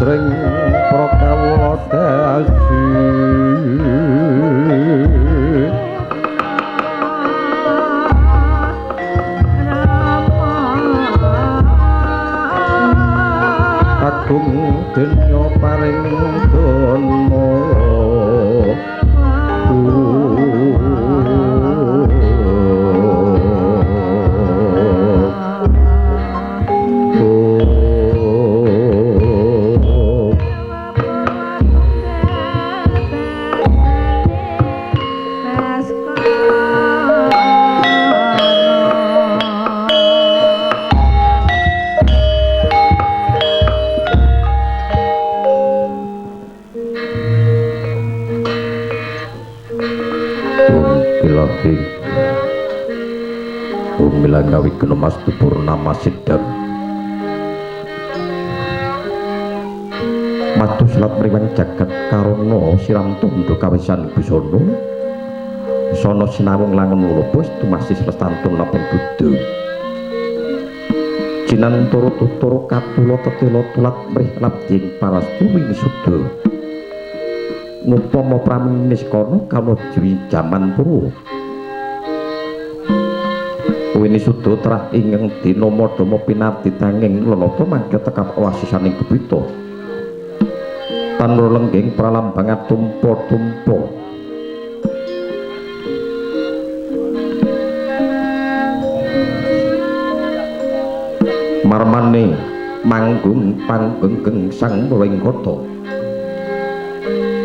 sumandring para kawula dasi agung denya paring dana gawi kena mas purnama sidang matu selat mriwang jagat karana siram tondo kawisan busana sono sinawung langen lupus tumasih lestantun lapeng budu jinan turu-turu katula tetela tulat mrih labding parastu wini suda ngupama praminis kono kala jiwi jaman purwa wini suda trah ingkang dina madama pinarti tanging lelata mangke tekap wasisaning gebita tanur lengging pralambangan tumpa-tumpa marmane manggung panggenggeng sang muring kota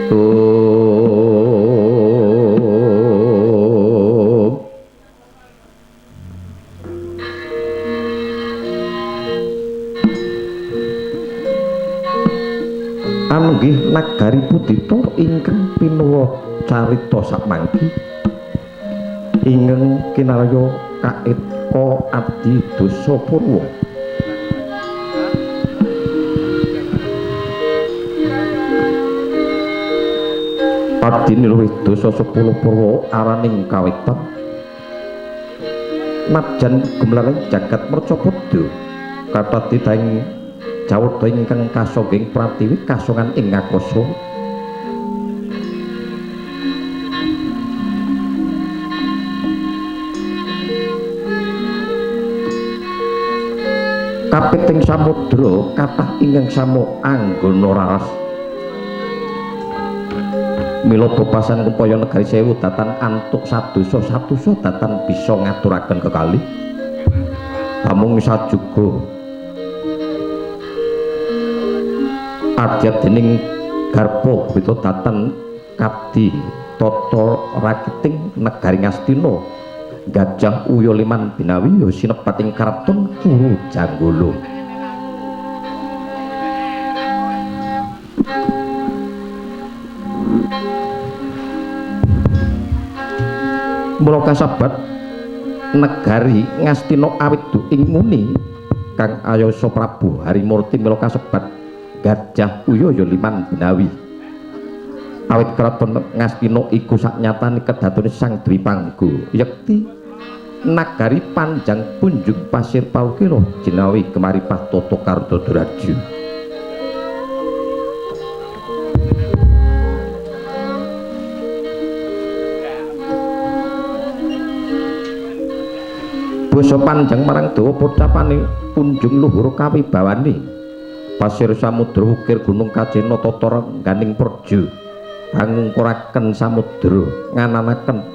Anggih nagari Pudita ingkang pinuwa carita samangki ingkang kinarya kaetka adi dosa purwa adine luwih dosa 10 purwa araning kawetan najan gumlaring jagat mercapada kathah titahing jawata ingkang kasogeng pratiwi kasongan ing ngakasa kapiting samudra kathah ingkang samo anggana raras mila bebasan upaya negari sewu datan antuk sadosa datan bisa ngaturaken kekalih amung sajuga adyat dening garpa beta datan kadi tata rakiting negari Ngastina gajah uya liman binawi ya sinebat ing karaton Puru Janggala mula kasabat negari Ngastina awit ing muni Kang Ayasa Prabu Harimurti mila kasebat gajah uya ya liman binawi awit kraton Ngastina iku saknyatane kedatune Sang Dwi Pangga yekti nagari panjang punjung pasir paukira jinawi kemaripah tata karo Dadaraju basa panjang marang dawa pocapane punjung luhur kawibawane pasir samudra ukir gunung kacena tata rengganing praja angungkuraken samudra ngananaken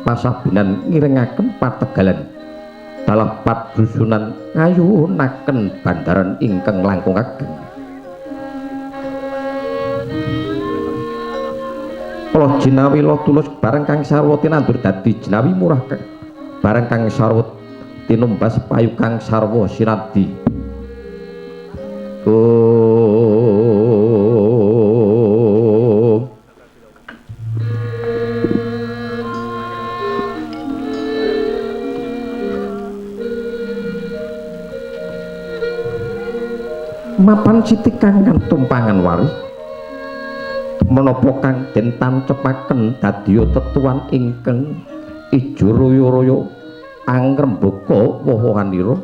pasabinan ngiringaken pategalan dalah padrusunan ngayunaken bandaran ingkang langkung ageng kula jinawi lo tulus bareng kang sarwa tinandur dadi jinawi murah bareng kang sarwa tinumbas payu kang sarwa sinadi mapan siti kang tumpangan wari menapa kang den tancepaken dadiya tetuan ingkang ijo royo-royo angrembaka woh-wohanira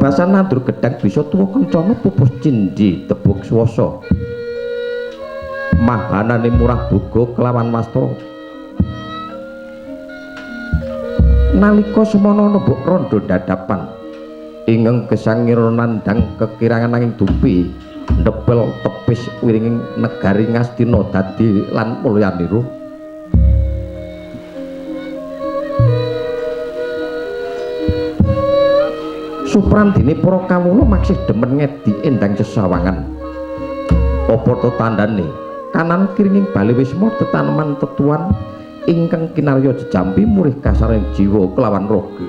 Bebasan nandur gedang bisa tuwa kencana pupus cindhi tebuk swasa. Mahanane murah boga kelawan wastra. Nalika semana nembok randha dadapan ingeng gesangira nandhang kekirangan angin dumpi ndepel tepis wiringing negari Ngastina dadi lan mulyanira. Suprandine para kawula maksih demen ngedi endang sesawangan. Apa to tandane? Kanan kiringing bali wisma tetaneman tetuan ingkang kinarya jejampi murih kasaring jiwa kelawan raga.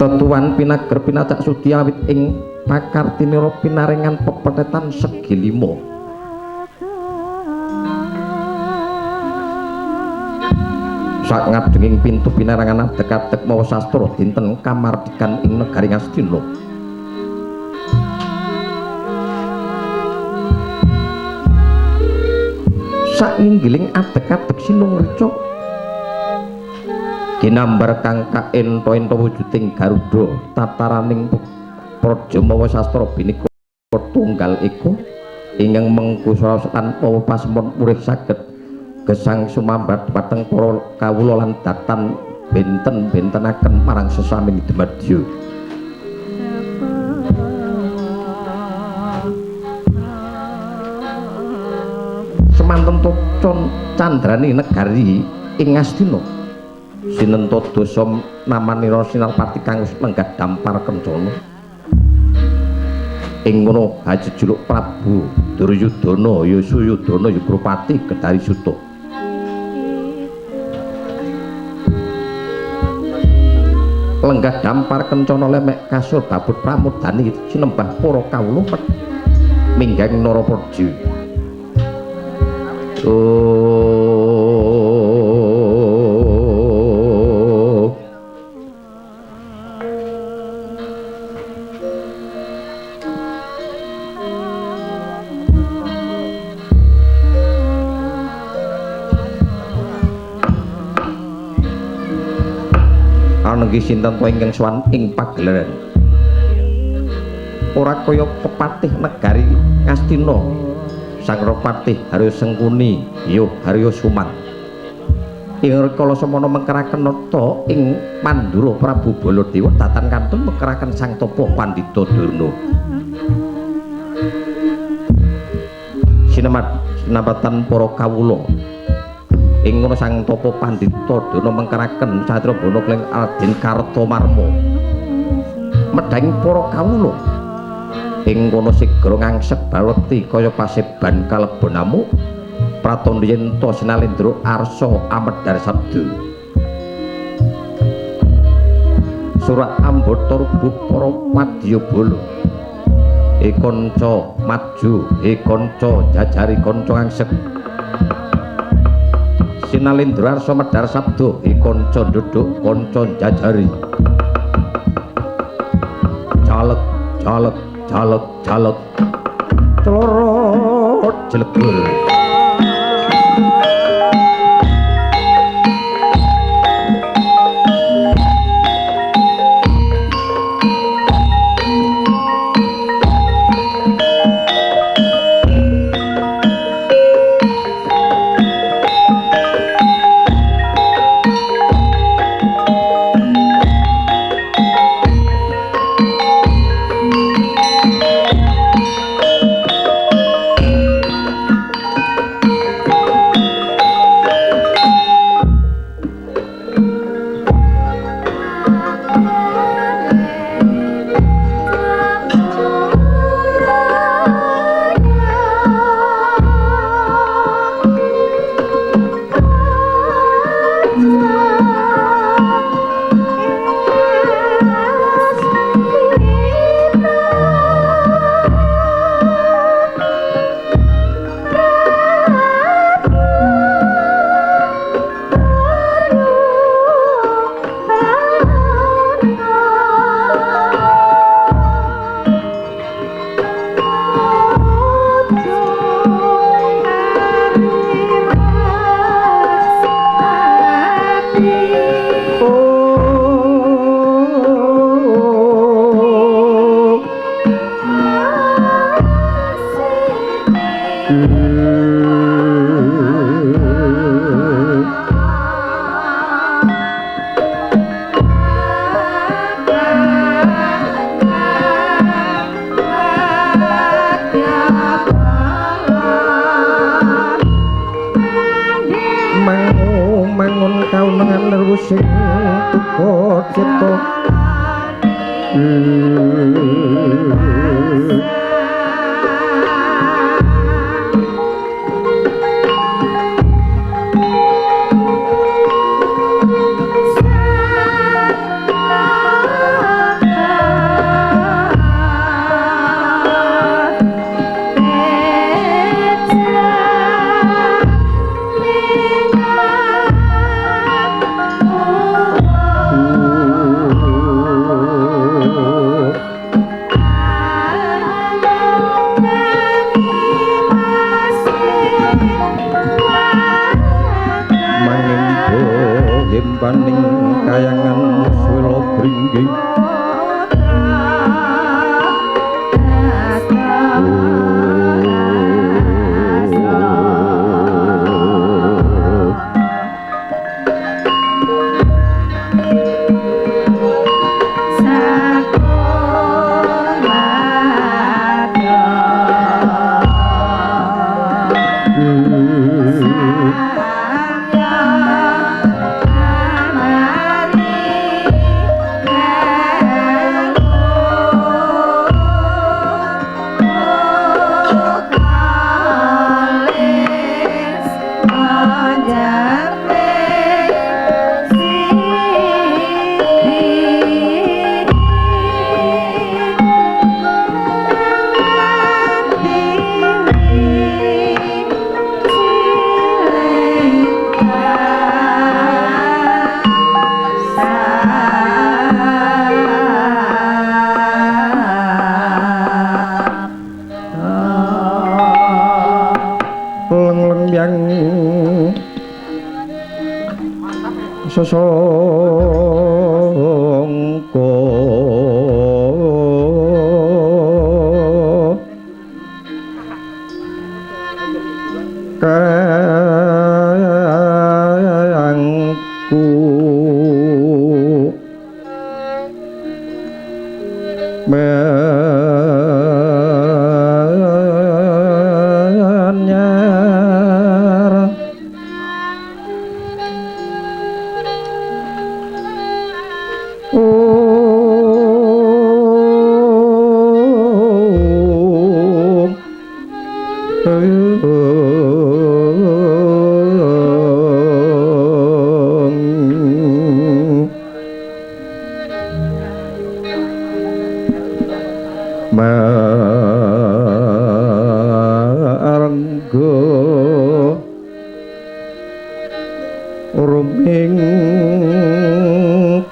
Tetuan pinager pinacak sudi awit ing pakartinira pinaringan pepetetan segi lima. Sak ngadenging pintu pinarangan adeg-adeg mawa sastra dinten kamardikan ing negari Ngastina. Sak nginggiling adeg-adeg sinungrica ginambar kang kaenta-enta wujuding Garuda tataraning praja mawa sastra binika tunggal iku ingkang mengkusaran mawa pasemon murih saged gesang sumambat dhateng para kawula lan datan benten-bentenaken marang sesami dumadya. Semanten tocon candrani negari ing Ngastina sinenta dosa namanira Sinarpati kang wis lenggah dampar kencana. Ing ngono hajejuluk Prabu Duryudana ya Suyudana Yugrupati Kedari Suta. Lenggah dampar kencana lemek kasur babut pramodani sinembah para kawula minggang Narapraja. Anenggi sinten to ingkang sowan ing pagelaran ora kaya pepatih negari Ngastina Sang Rapatih Harya Sengkuni ya Harya Suman ing rikala semana mengkeraken nata ing Mandura Prabu Baladewa datan kantun mengkeraken Sang Tapa Pandhita Durna sinambatan para kawula. Ing ngono Sang Tapa Pandhita Durna mengkaraken Cadrabana keling Raden Kartamarma medhang para kawula ing kono sigra ngangsek balekti kaya paseban kalebon amuk pratandha yen ta Sinalendra arsa amedhar sabda surat ambata rubuh para wadyabala kanca maju kanca jajari kanca ngangsek Sinalendra arsa medhar sabda kanca nduduk kanca jajari caleg caleg caleg caleg clorot jlegur cipta paning kayangan swela bringging sesongko kangku ruming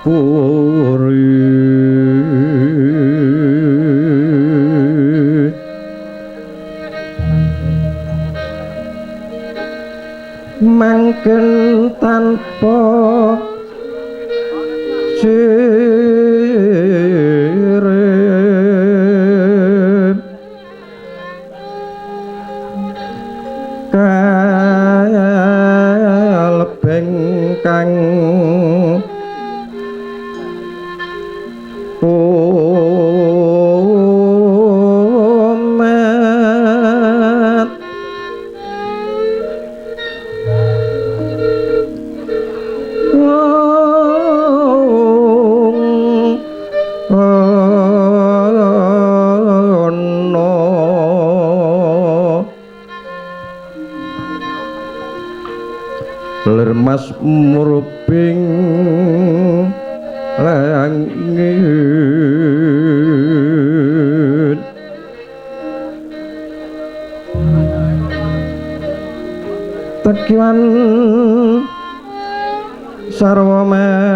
puri mangken tanpa sirip kalebeng kang umat lermas muruping langit tekiwan sarwa manus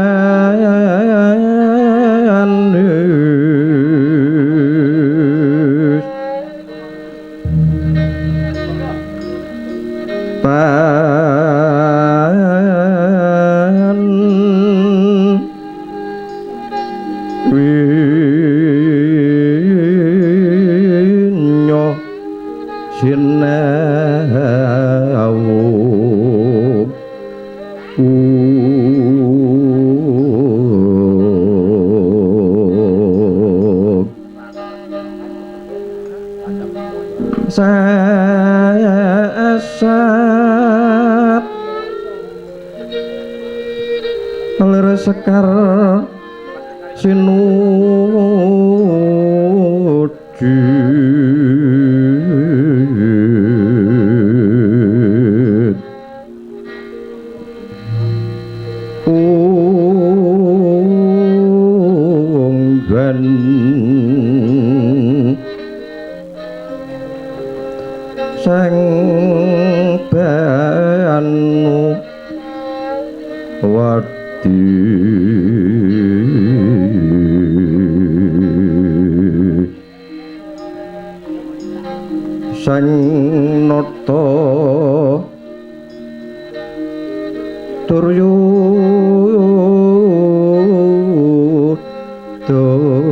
winyo sinau asat ler sekar sinuju unggan sang banu wadi sang nata Duryo dono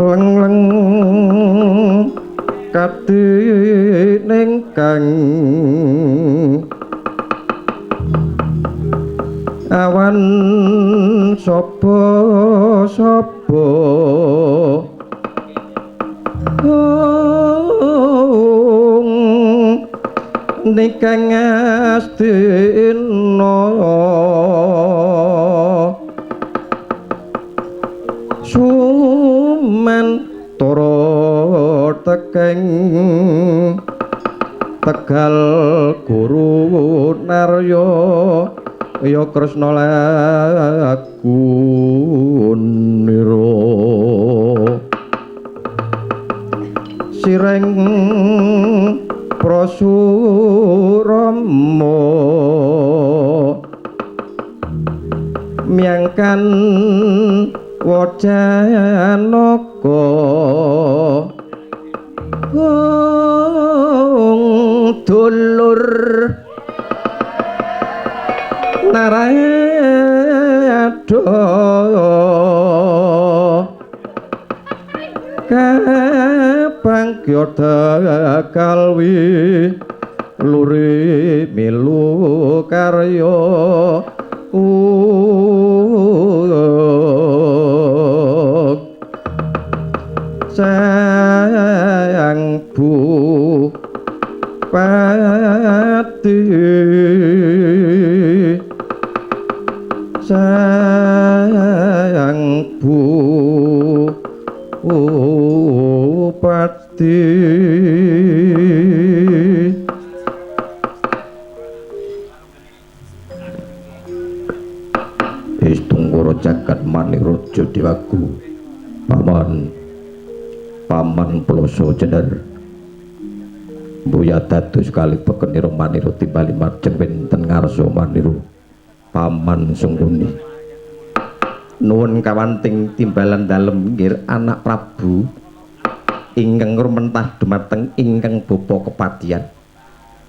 leng-leng kadene kang awan sapa nikang astina suman tara tekeng Tegal Guru Narya ya Kresna lakunira sireng Prasurama miangkan Wajanaka dulur Narada kapanggyada kalwi luri milu karya sang Bupati sang Bupati Istunggara jagat maniraja dewaku paman ploso jener Buya dados kali pekenira manira timbali marjeng wenten ngarsa manira paman sungkuni nuwun kawanting timbalan dalem nggih anak Prabu ingkang rumentah dumateng ingkang bapa kepatihan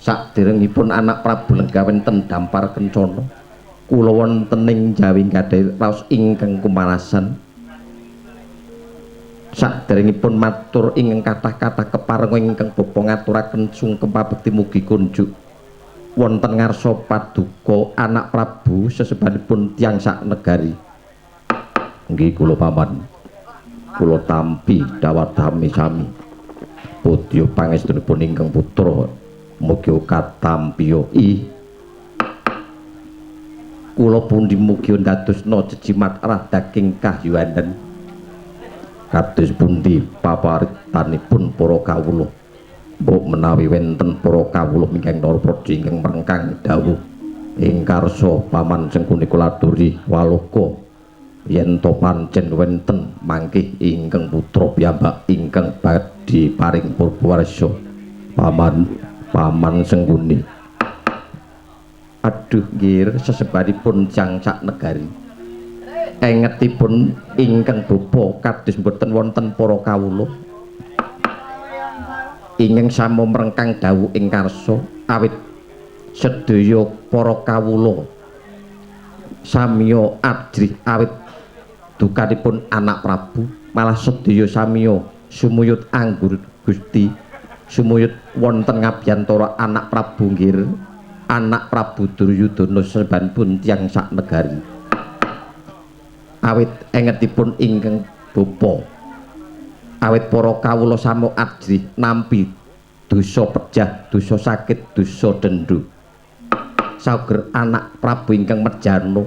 saderengipun anak Prabu lenggah wenten dampar kencana kula wonten ing Jawi gadhah raos ingkang kumarasan saderengipun matur ingkang kathah-kathah keparenga ingkang bapa ngaturaken sungkem pabekti mugi kunjuk wonten ngarsa paduka anak Prabu sesebanipun tiyang sak negari nggih kula paman kula tampi dawadhami sami putya pangestunipun ingkang putra mugi katampiya kula pundi mugi ndadosna jejimat radaking kahyuanen kados pundi paparitanipun para kawula mbok menawi wenten para kawula ingkang narapraja ingkang mrengkang dawuh ing karsa paman Sengkuni kula aturi waloka yen to pancen wenten mangkih ingkang putra piyambak ingkang badhe paring purbawarsa paman Sengkuni aduh nggih sesebanipun jang sak negari engetipun ingkang bapa kados mboten wonten para kawula ingkang sami mrengkang dawuh ing karsa awit sedaya para kawula samiya adrih awit dukanipun anak Prabu malah sedaya samiya sumuyut anggur Gusti sumuyut wonten ngabiyantara anak Prabu nggir anak Prabu Duryudana sebanipun tiyang sak negari awit engetipun ingkang bapa awit para kawula samu ajrih nampi dosa pejah dosa sakit dosa dendhu sauger anak Prabu ingkang merjana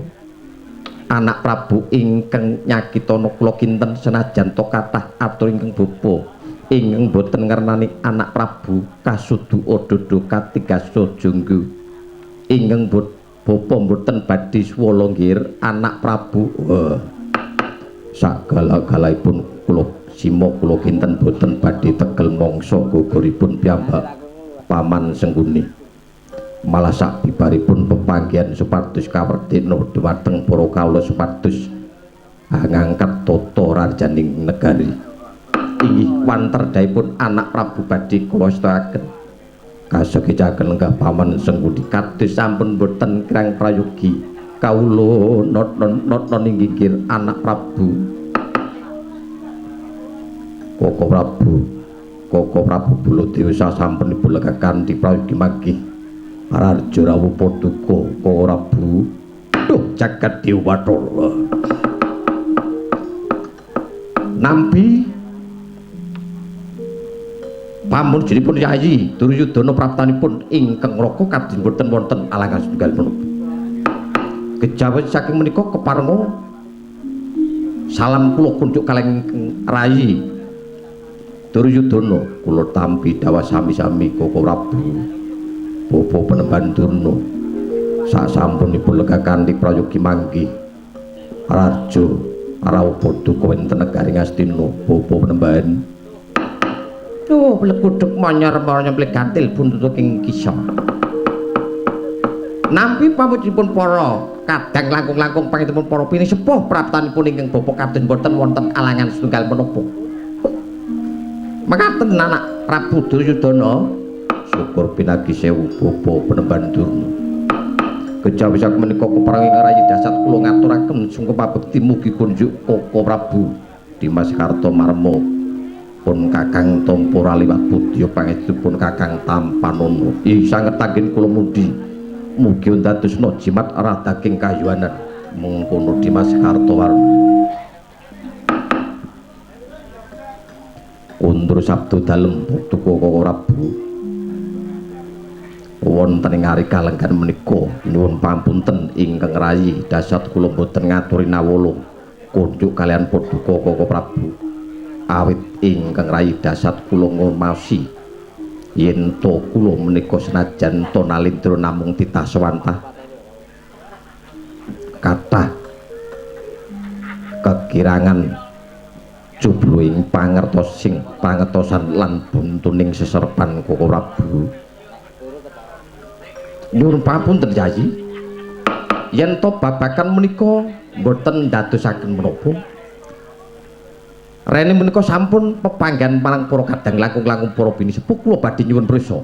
anak Prabu ingkang nyakitana kula kinten senajan to kathah atur ingkang bapa ingkang boten ngernani anak Prabu kasudu ododo katigasa junggu ingkang bapa boten badhe swala nggir anak Prabu sagala-galaipun kula sima kula kinten boten badhe tegel mangsa guguripun piyambak paman Sengguni malah sak bibaripun pepanggihan supados kawerdena dhumateng para kawula supados ngangkat tata rajaning negari inggih wanterdhaipun anak Prabu badhe kula setahaken kasegijaken lenggah paman Sengguni kados sampun boten kirang prayogi kawula not inggih anak Prabu Koko Prabu Baladewa sasampunipun legakan diprayogi magih Arjo rawuh paduka Koko Prabu duh jagat Dewa Batara nampi pamunjinipun Yayi Duryudana praptanipun ingkang raka kadin boten wonten alangan setunggal menapa kejawen saking menika keparenga salam kula kunjuk kaleng rayi Duryudana kula tampi dawa sami-sami Koko Prabu Bapa Penemban Durna sasampunipun legakan diprayogi manggih Raja rawuh paduka wonten negari Ngastina Bapa Penemban lekuduk manyar-manyar plegatil buntut ing kisah nampi pamujipun para kadang langkung-langkung pangitipun para pini sepuh praptanipun ingkang bapa kadang boten wonten alangan setunggal menapa mekaten anak Prabu Duryudana syukur pinagi sewu Bapa Penemban Durna kejawi sak menika keparenging rayi dasat kula ngaturaken sungkem pabekti mugi kunjuk Koko Prabu Dimas Kartomarma pun Kakang Tampura liwat budya pangestipun Kakang Tampanana sanget anggen kula mugi ndadosna jimat arah daging kayuanan mengkono Dimas Kartowarma undur sabdo dalem putuku Koko Prabu wonten ing ari kalenggan menika nyuwun pamunten ingkang rayi dasat kula boten ngaturi nawala kunjuk kalian paduka Koko Prabu awit ingkang rayi dasat kula ngurmasi yen to kula menika senajan to nalindra namung titah sawantah kathah kekirangan jubluing pangertosan lan buntuning seserpan Koko Prabu nyuwun pamunten Yayi yen to babakan menika boten ndadosaken menapa rene menika sampun pepanggan marang para kadang langkung-langkung para bini sepuh kula badhe nyuwun prisa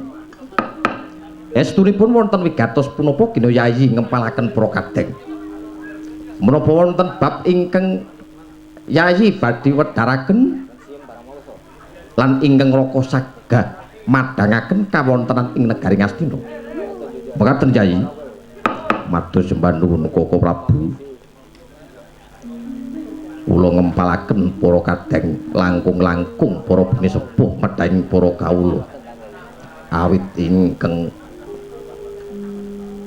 estunipun wonten wigatos punapa kina Yayi ngempalaken para kadang menapa wonten bab ingkang Yayi badhe wedharaken lan ingkang raka sagah madhangaken kawontenan ing negari Ngastina mekaten Yayi matur sembah nuwun Koko Prabu kula ngempalaken para kadang langkung-langkung para bini sepuh medhaing para kawula awit ingkang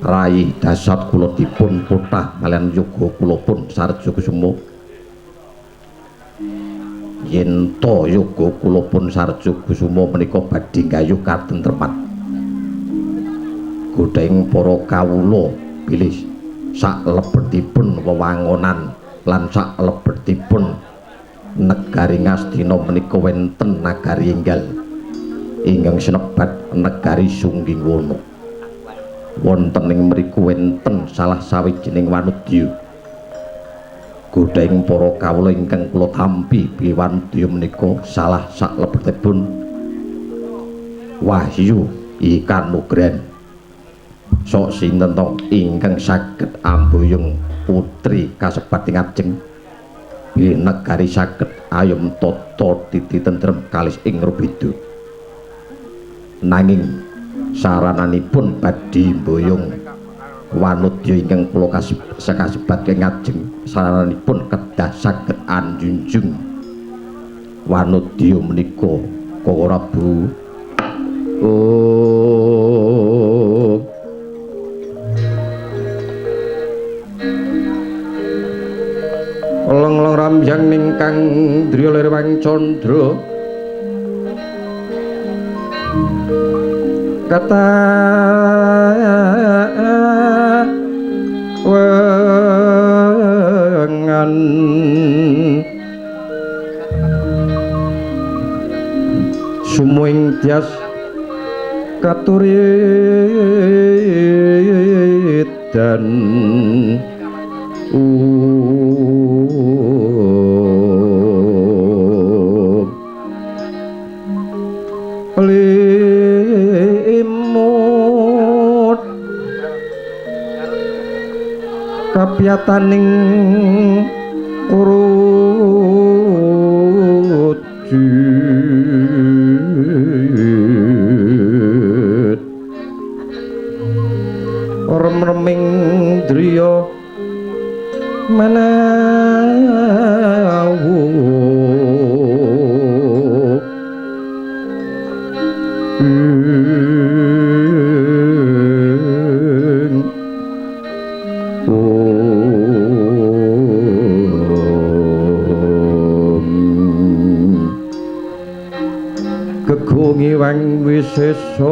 rayi dasat kula dipun potah kalian yoga kula pun sarja kusuma yen to yoga kula pun sarja kusuma menika badhe gayuh katentreman godheng para kawula bilih sak lebetipun wewangunan lan sak lebetipun negari Ngastina menika wonten nagari enggal ingkang sinebat negari Sunggingwana wonten ing mriku wonten salah sawijining wanudya godheng para kawula ingkang kula tampi piwanudya menika salah sak lebetipun Wahyu Ikanugrahan sok sinten to ingkang saged ambuyung putri kasebat ing ajeng bilih negari saged ayem tata titi tentrem kalis ing rubeda nanging sarananipun badhe mboyong wanudya ingkang kula kasebat kengajeng sarananipun kedah saged anjunjung wanudya menika Koko Prabu. Long-long ramjang ningkang driya lirwang candra kata wengan sumuing tias katuridan limut kapiyataning urujud rem-reming driya manawu kegungi wang wisesa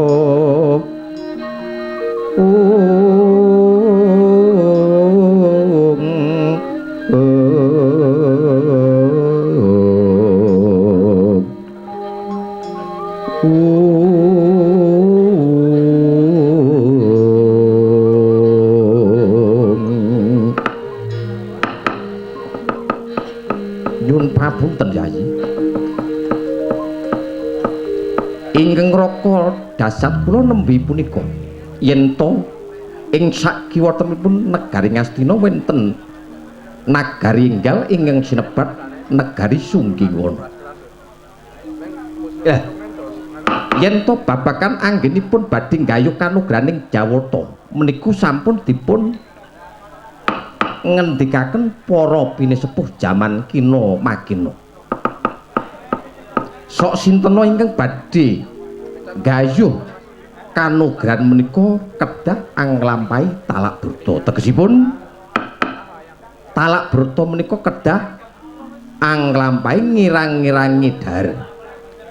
nyun papunten Yayi ingkang raka dasat kula nembe punika yen to ing sak kiwatenipun negari Ngastina wonten nagari enggal ingkang sinebat negari Sunggiwana. Yen to babakan anggenipun badhe nggayuh kanugraning Jawata menika sampun dipun ngendikaken para pinesepuh jaman kina makina. Sok sintena ingkang badhe nggayuh kanugrahan menika kedah anglampahi talak brata. Tegesipun talak brata menika kedah anglampahi ngirang-ngirangi dhar,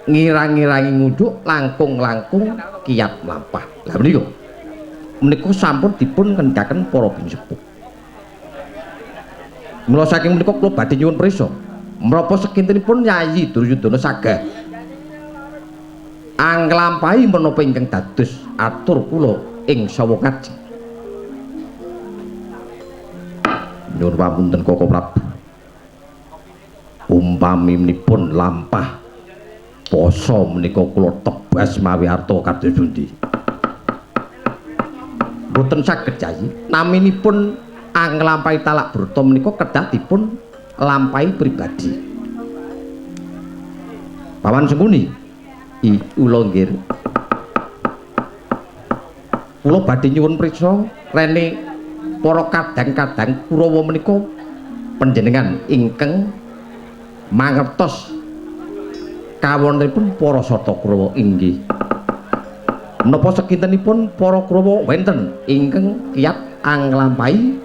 ngirang-ngirangi ngunduk langkung-langkung kiyat mlampah. Lah menika sampun dipun ngendikaken para pinesepuh. Mula saking menika kula badhe nyuwun prisa menapa sekintenipun Yayi Duryudana saged anglampahi menapa ingkang dados atur kula ing sawa kajeng. Nyuwun pamunten Koko Prabu. Umpaminipun lampah poso menika kula tebas mawi arta kados pundi. Boten saged Yayi, naminipun anglampahi talak brata menika kedah dipun lampahi pribadi. Pawan Sengkuni, kula nggih. Kula badhe nyuwun priksa rene para kadang-kadang Kurawa menika panjenengan ingkang mangertos kawontenipun para sata Kurawa inggih. Menapa sekintenipun para Kurawa wenten ingkang kiyat anglampahi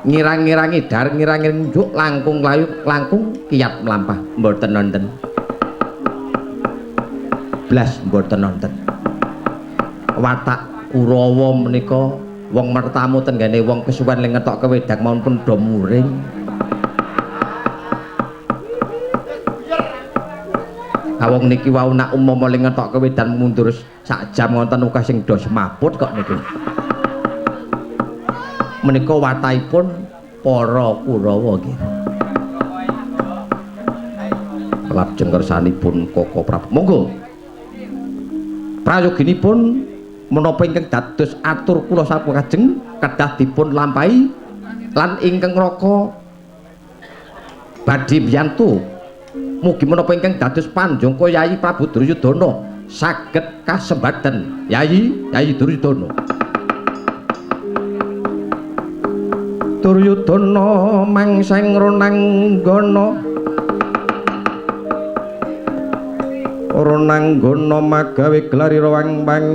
ngirang-ngirangi dar ngirang-ngirangi njuk langkung layuk langkung kiyat mlampah mboten nonten blas mboten nonten. Watak Kurawa menika wong mertamu tenggane wong kesuwen ling ngetokke wedang maupun do muring. Awong niki wau nak umpama ling ngetokke wedang mundur sak jam wonten uga sing do semaput kok niku. Menika watahipun para Kurawa nggih. Lajeng kersanipun Koko Prabu. Monggo. Prayoginipun menapa ingkang dados atur kula sampun kajeng kedah dipun lampahi lan ingkang raka badhe mbiyantu mugi menapa ingkang dados panjangka Yayi Prabu Duryudana saged kasembaden Yayi Duryudana. Duryudana mangsang Rananggana magawe glari rawang-wang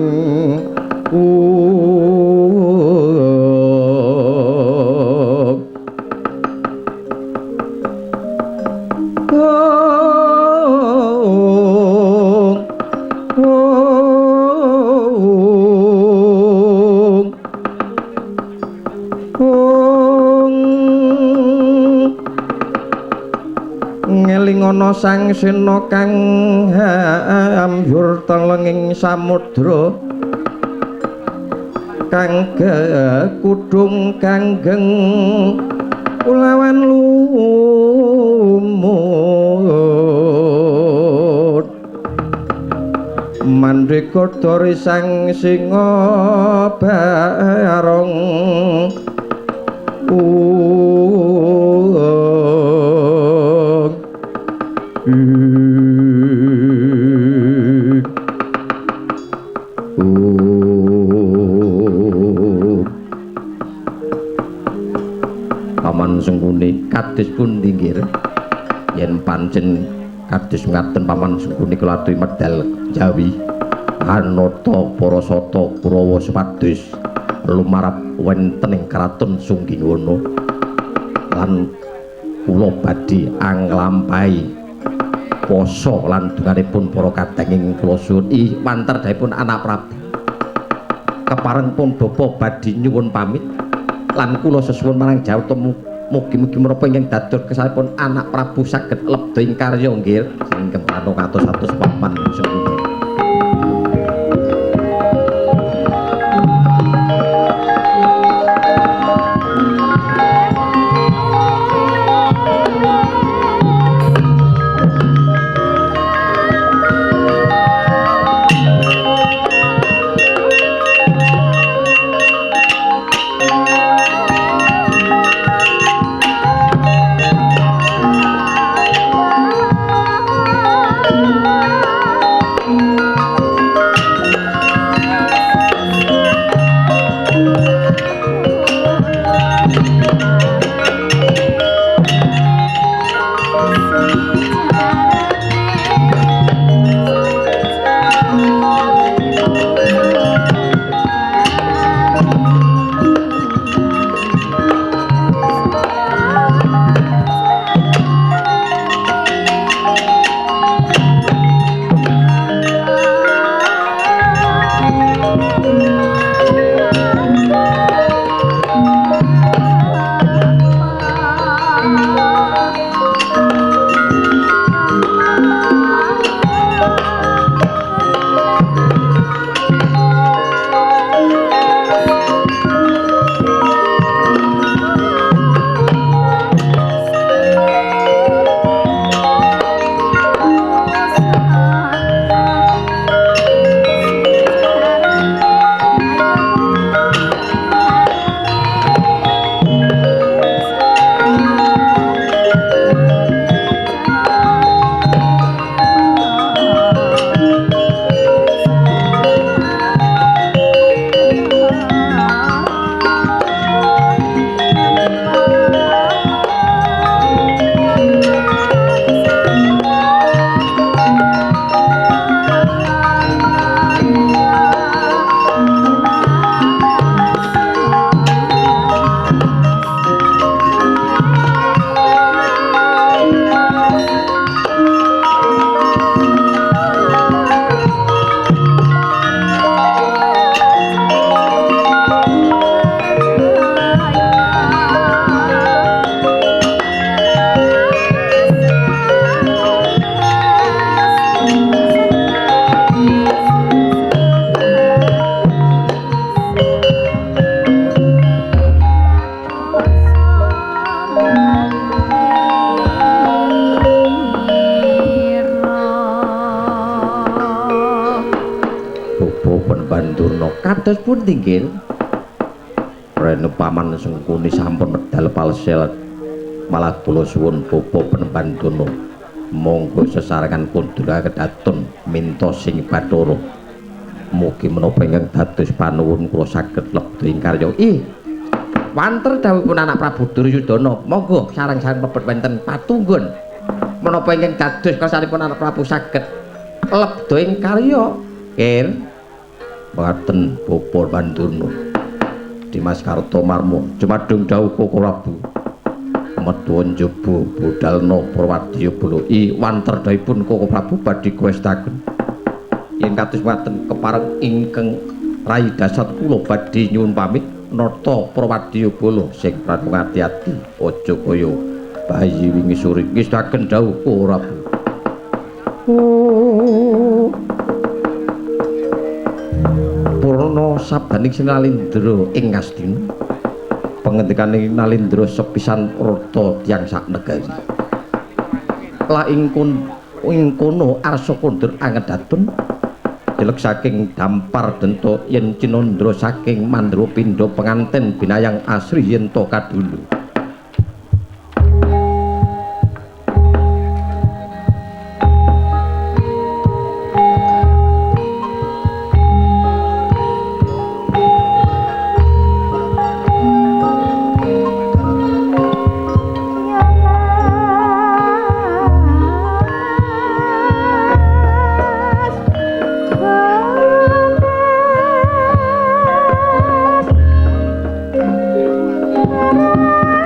ngelingana sang sena kang ambyur telenging samudra kang kudung kanggeng kulawan lumut mandhika dori sang singa barong Paman Sengkuni kados pundi nggih yen pancen kados ngaten Paman Sengkuni kula aturi medal Jawi Anata Parasata Kurawa supados lumarap wonten ing kraton Sunggiwana lan kula badhe anglampahi poso lan dunganipun para kadang ing kula suwun manterdhaipun anak Prabu kepareng pun bapa badhe nyuwun pamit lan kula sesuwun marang Jawatama mugi-mugi menapa ingkang dados kesalipun anak Prabu saged lebda ing karya nggih ingkang prana katos-atos Paman Sengkuni. kados pundi nggih? Rene Paman Sengkuni sampun medal palsel malah kula suwun Bapa Penemban Dono monggo sesarengan kundura kedaton minta sing Bathara mugi menapa ingkang dados panuwun kula saged lebet ing karya wanter dawuhipun anak Prabu Duryudana monggo sareng-sareng pepet wonten patunggon menapa ingkang dados kersanipun anak Prabu saged lebet ing karya kir mboten Bapa Pandurna Dimas Kartomarma jumadung dawuh Koko Prabu medhuwun njaba budalna Prawadya Bala wanter dawuhipun Koko Prabu badhe kuwestaken yen kados waten kepareng ingkang Rai Dasat kula badhe nyuwun pamit nata Prawadya Bala sing prabu ati-ati aja kaya bayi wingi sore ngestaken dawuh Koko Prabu Purna sabdaning Sinalindra ing Ngastina pengendikane Nalindra sepisan rata tiyang sak negari la ing kono arsa kondur angedhaton jelek saking dampar denta yen Cinandra saking Mandra pindha penganten binayang asri yen to kadulu Thank you.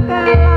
kala